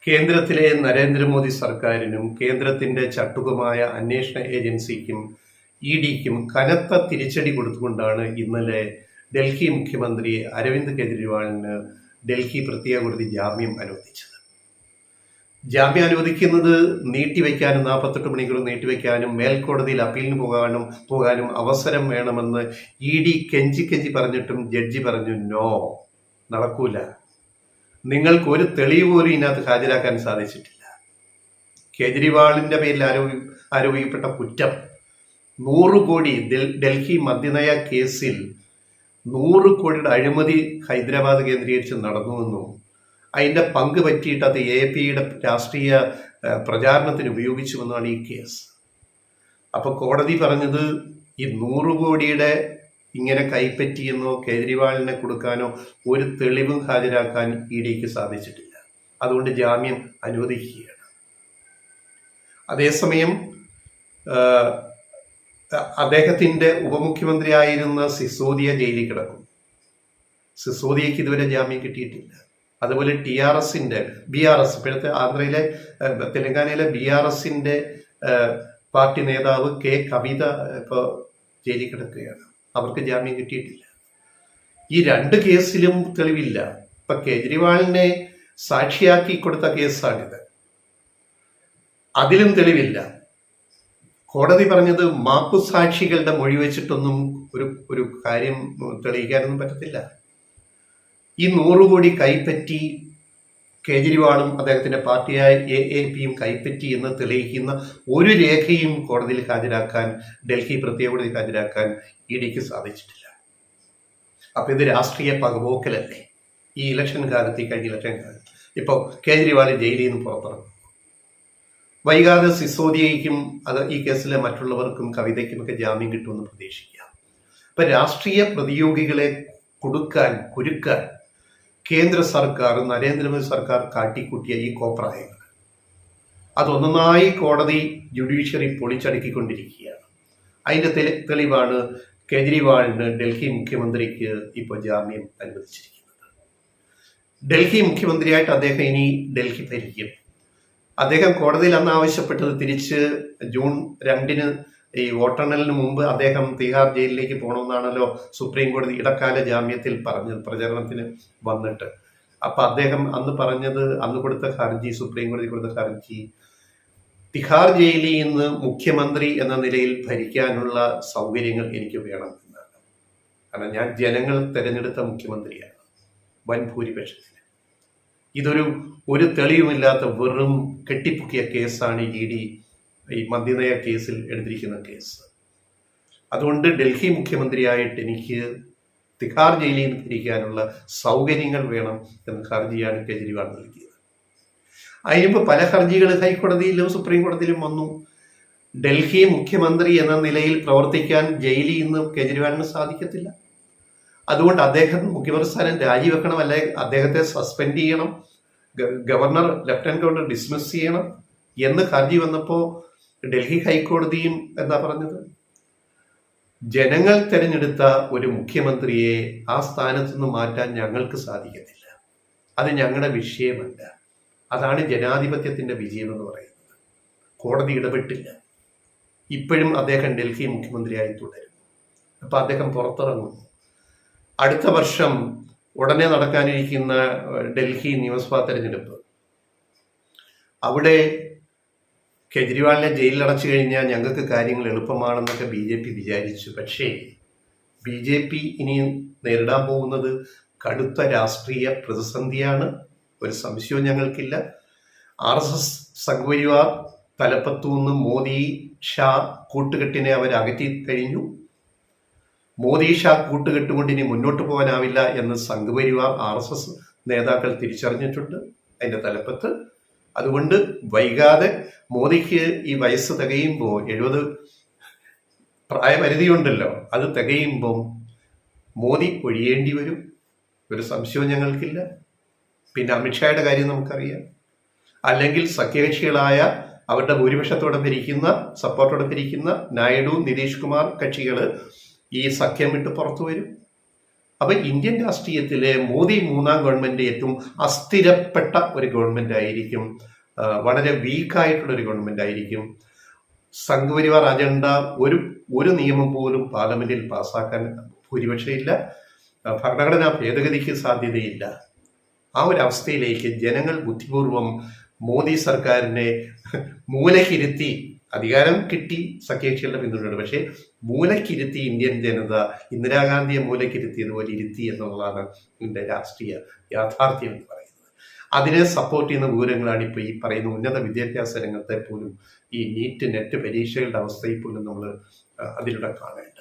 കേന്ദ്രത്തിലെ നരേന്ദ്രമോദി സർക്കാരിനും കേന്ദ്രത്തിന്റെ ചട്ടുകമായ അന്വേഷണ ഏജൻസിക്കും ഇഡിക്കും കനത്ത തിരിച്ചടി കൊടുത്തുകൊണ്ടാണ് ഇന്നലെ ഡൽഹി മുഖ്യമന്ത്രി അരവിന്ദ് കെജ്രിവാളിന് ഡൽഹി പ്രത്യേക കോടതി ജാമ്യം അനുവദിച്ചത്. ജാമ്യം അനുവദിക്കുന്നത് നീട്ടിവെക്കാനും 48 മണിക്കൂർ നീട്ടിവെക്കാനും മേൽക്കോടതിയിൽ അപ്പീലിന് പോകാനും അവസരം വേണമെന്ന് ഇഡി കെഞ്ചി പറഞ്ഞിട്ടും ജഡ്ജി പറഞ്ഞു, നോ, നടക്കൂല, നിങ്ങൾക്ക് ഒരു തെളിവ് പോലും ഇതിനകത്ത് ഹാജരാക്കാൻ സാധിച്ചിട്ടില്ല. കേജ്രിവാളിന്റെ പേരിൽ ആരോപിക്കപ്പെട്ട കുറ്റം 100 കോടി ഡൽഹി മദ്യനയ കേസിൽ 100 കോടിയുടെ അഴിമതി ഹൈദരാബാദ് കേന്ദ്രീകരിച്ച് നടന്നുവെന്നും അതിന്റെ പങ്ക് പറ്റിയിട്ട് അത് AAPയുടെ രാഷ്ട്രീയ പ്രചാരണത്തിന് ഉപയോഗിച്ചുവെന്നാണ് ഈ കേസ്. അപ്പൊ കോടതി പറഞ്ഞത് ഈ 100 കോടിയുടെ ഇങ്ങനെ കൈപ്പറ്റിയെന്നോ കേജ്രിവാളിനെ കൊടുക്കാനോ ഒരു തെളിവും ഹാജരാക്കാൻ ഇഡിക്ക് സാധിച്ചിട്ടില്ല. അതുകൊണ്ട് ജാമ്യം അനുവദിക്കുകയാണ്. അതേസമയം അദ്ദേഹത്തിന്റെ ഉപമുഖ്യമന്ത്രിയായിരുന്ന സിസോദിയ ജയിലിൽ കിടക്കും. സിസോദിയക്ക് ഇതുവരെ ജാമ്യം കിട്ടിയിട്ടില്ല. അതുപോലെ BRS ഇപ്പോഴത്തെ ആന്ധ്രയിലെ തെലങ്കാനയിലെ BRSന്റെ പാർട്ടി നേതാവ് K. കവിത ഇപ്പോൾ ജയിലിൽ കിടക്കുകയാണ്. അവർക്ക് ജാമ്യം കിട്ടിയിട്ടില്ല. ഈ 2 കേസിലും തെളിവില്ല. ഇപ്പൊ കേജ്രിവാളിനെ സാക്ഷിയാക്കി കൊടുത്ത കേസാണിത്. അതിലും തെളിവില്ല. കോടതി പറഞ്ഞത് മാപ്പുസാക്ഷികളുടെ മൊഴി വെച്ചിട്ടൊന്നും ഒരു കാര്യം തെളിയിക്കാനൊന്നും പറ്റത്തില്ല. ഈ 100 കോടി കൈപ്പറ്റി കേജ്രിവാളും അദ്ദേഹത്തിന്റെ പാർട്ടിയായ AAPയും കൈപ്പറ്റി എന്ന് തെളിയിക്കുന്ന ഒരു രേഖയും കോടതിയിൽ ഹാജരാക്കാൻ, ഡൽഹി പ്രത്യേക കോടതിയിൽ ഹാജരാക്കാൻ ഇഡിക്ക് സാധിച്ചിട്ടില്ല. അപ്പൊ ഇത് രാഷ്ട്രീയ പകപോക്കലല്ലേ? ഈ ഇലക്ഷൻ കാലത്ത്, കഴിഞ്ഞ ഇലക്ഷൻ കാലത്ത് ഇപ്പൊ കേജ്രിവാൾ ജയിലിൽ നിന്ന് പുറത്തിറങ്ങും. വൈകാതെ സിസോദിയയ്ക്കും ഈ കേസിലെ മറ്റുള്ളവർക്കും കവിതയ്ക്കും ഒക്കെ ജാമ്യം കിട്ടുമെന്ന് പ്രതീക്ഷിക്കാം. അപ്പൊ രാഷ്ട്രീയ പ്രതിയോഗികളെ കുരുക്കാൻ കേന്ദ്ര സർക്കാർ, നരേന്ദ്രമോദി സർക്കാർ കാട്ടിക്കൂട്ടിയ ഈ കോപ്രായങ്ങൾ അതൊന്നായി കോടതി ജുഡീഷ്യറി പൊളിച്ചടുക്കിക്കൊണ്ടിരിക്കുകയാണ്. അതിന്റെ തെളിവാണ് കേജ്രിവാളിന് ഡൽഹി മുഖ്യമന്ത്രിക്ക് ഇപ്പോൾ ജാമ്യം അനുവദിച്ചിരിക്കുന്നത്. ഡൽഹി മുഖ്യമന്ത്രിയായിട്ട് അദ്ദേഹം ഇനി ഡൽഹി ഭരിക്കും. അദ്ദേഹം കോടതിയിൽ അന്ന് ആവശ്യപ്പെട്ടത് തിരിച്ച് ജൂൺ 2-ന് ഈ വോട്ടെണ്ണലിന് മുമ്പ് അദ്ദേഹം തിഹാർ ജയിലിലേക്ക് പോകണമെന്നാണല്ലോ സുപ്രീം കോടതി ഇടക്കാല ജാമ്യത്തിൽ പറഞ്ഞത്, പ്രചരണത്തിന് വന്നിട്ട്. അപ്പൊ അദ്ദേഹം അന്ന് കൊടുത്ത ഹർജി, സുപ്രീം കോടതി കൊടുത്ത ഹർജി, തിഹാർ ജയിലിൽ നിന്ന് മുഖ്യമന്ത്രി എന്ന നിലയിൽ ഭരിക്കാനുള്ള സൗകര്യങ്ങൾ എനിക്ക് വേണം എന്നാണ്. കാരണം ഞാൻ ജനങ്ങൾ തെരഞ്ഞെടുത്ത മുഖ്യമന്ത്രിയാണ് വൻ ഭൂരിപക്ഷത്തിന്. ഒരു തെളിവുമില്ലാത്ത വെറും കെട്ടിപ്പൊക്കിയ കേസാണ് ഇഡി ഈ മദ്യനയ കേസിൽ എടുത്തിരിക്കുന്ന കേസ്. അതുകൊണ്ട് ഡൽഹി മുഖ്യമന്ത്രിയായിട്ട് എനിക്ക് തിഹാർ ജയിലിൽ നിന്ന് തിരിക്കാനുള്ള സൗകര്യങ്ങൾ വേണം എന്ന ഹർജിയാണ് കേജ്രിവാൾ നൽകിയത്. അതിനിപ്പോൾ പല ഹർജികൾ ഹൈക്കോടതിയിലും സുപ്രീം കോടതിയിലും വന്നു. ഡൽഹി മുഖ്യമന്ത്രി എന്ന നിലയിൽ പ്രവർത്തിക്കാൻ ജയിലിൽ നിന്ന് കേജ്രിവാളിന് സാധിക്കത്തില്ല. അതുകൊണ്ട് അദ്ദേഹം മുഖ്യമന്ത്രി സ്ഥാനം രാജിവെക്കണം, അല്ലെങ്കിൽ അദ്ദേഹത്തെ സസ്പെൻഡ് ചെയ്യണം, ഗവർണർ, ലഫ്റ്റനന്റ് ഗവർണർ ഡിസ്മിസ് ചെയ്യണം എന്ന് ഹർജി വന്നപ്പോൾ ഡൽഹി ഹൈക്കോടതിയും എന്താ പറഞ്ഞത്? ജനങ്ങൾ തെരഞ്ഞെടുത്ത ഒരു മുഖ്യമന്ത്രിയെ ആ സ്ഥാനത്ത് നിന്ന് മാറ്റാൻ ഞങ്ങൾക്ക് സാധിക്കത്തില്ല. അത് ഞങ്ങളുടെ വിഷയമല്ല. അതാണ് ജനാധിപത്യത്തിന്റെ വിജയം എന്ന് പറയുന്നത്. കോടതി ഇടപെട്ടില്ല. ഇപ്പോഴും അദ്ദേഹം ഡൽഹി മുഖ്യമന്ത്രിയായി തുടരും. അപ്പൊ അദ്ദേഹം പുറത്തിറങ്ങുന്നു. അടുത്ത വർഷം ഉടനെ നടക്കാനിരിക്കുന്ന ഡൽഹി നിയമസഭാ തെരഞ്ഞെടുപ്പ്, അവിടെ കേജ്രിവാളിനെ ജയിലിൽ അടച്ചു കഴിഞ്ഞാൽ ഞങ്ങൾക്ക് കാര്യങ്ങൾ എളുപ്പമാണെന്നൊക്കെ BJP വിചാരിച്ചു. പക്ഷേ BJP ഇനി നേരിടാൻ പോകുന്നത് കടുത്ത രാഷ്ട്രീയ പ്രതിസന്ധിയാണ്. ഒരു സംശയവും ഞങ്ങൾക്കില്ല. RSS സംഘപരിവാർ തലപ്പത്തുനിന്ന് മോദി ഷാ കൂട്ടുകെട്ടിനെ അവർ അകറ്റി കഴിഞ്ഞു. മോദി ഷാ കൂട്ടുകെട്ടുകൊണ്ട് ഇനി മുന്നോട്ട് പോകാനാവില്ല എന്ന് സംഘപരിവാർ RSS നേതാക്കൾ തിരിച്ചറിഞ്ഞിട്ടുണ്ട് അതിന്റെ തലപ്പത്ത്. അതുകൊണ്ട് വൈകാതെ മോദിക്ക് ഈ വയസ്സ് തികയുമ്പോൾ, 70 പ്രായപരിധി ഉണ്ടല്ലോ, അത് തികയുമ്പം മോദി ഒഴിയേണ്ടി വരും. ഒരു സംശയവും ഞങ്ങൾക്കില്ല. പിന്നെ അമിത്ഷായുടെ കാര്യം നമുക്കറിയാം. അല്ലെങ്കിൽ സഖ്യകക്ഷികളായ അവരുടെ ഭൂരിപക്ഷത്തോടെ സപ്പോർട്ടോടെ ഭരിക്കുന്ന നായിഡു, നിതീഷ് കുമാർ കക്ഷികൾ ഈ സഖ്യം വിട്ട് പുറത്തു വരും. അപ്പൊ ഇന്ത്യൻ രാഷ്ട്രീയത്തിലെ മോദി മൂന്നാം ഗവൺമെന്റ് ഏറ്റവും അസ്ഥിരപ്പെട്ട ഒരു ഗവൺമെന്റ് ആയിരിക്കും, വളരെ വീക്കായിട്ടുള്ള ഒരു ഗവൺമെന്റ് ആയിരിക്കും. സംഘപരിവാർ അജണ്ട ഒരു നിയമം പോലും പാർലമെന്റിൽ പാസ്സാക്കാൻ ഭൂരിപക്ഷം ഇല്ല, ഭരണഘടനാ ഭേദഗതിക്ക് സാധ്യതയില്ല. ആ ഒരു അവസ്ഥയിലേക്ക് ജനങ്ങൾ ബുദ്ധിപൂർവം മോദി സർക്കാരിനെ മൂലക്കിരുത്തി, അധികാരം കിട്ടി സഖ്യകക്ഷികളുടെ പിന്തുണയുണ്ട്, പക്ഷേ മൂലക്കിരുത്തി ഇന്ത്യൻ ജനത ഇന്ദിരാഗാന്ധിയെ മൂലക്കിരുത്തിയതുപോലെ ഇരുത്തി എന്നുള്ളതാണ് ഇതിന്റെ രാഷ്ട്രീയ യാഥാർത്ഥ്യം എന്ന് പറയുന്നത്. അതിനെ സപ്പോർട്ട് ചെയ്യുന്ന വിവരങ്ങളാണ് ഇപ്പോൾ ഈ പറയുന്ന ഉന്നത വിദ്യാഭ്യാസ രംഗത്തെ പോലും ഈ നീറ്റ് നെറ്റ് പരീക്ഷകളുടെ അവസ്ഥയിൽ പോലും നമ്മൾ അതിലൂടെ കാണേണ്ടത്.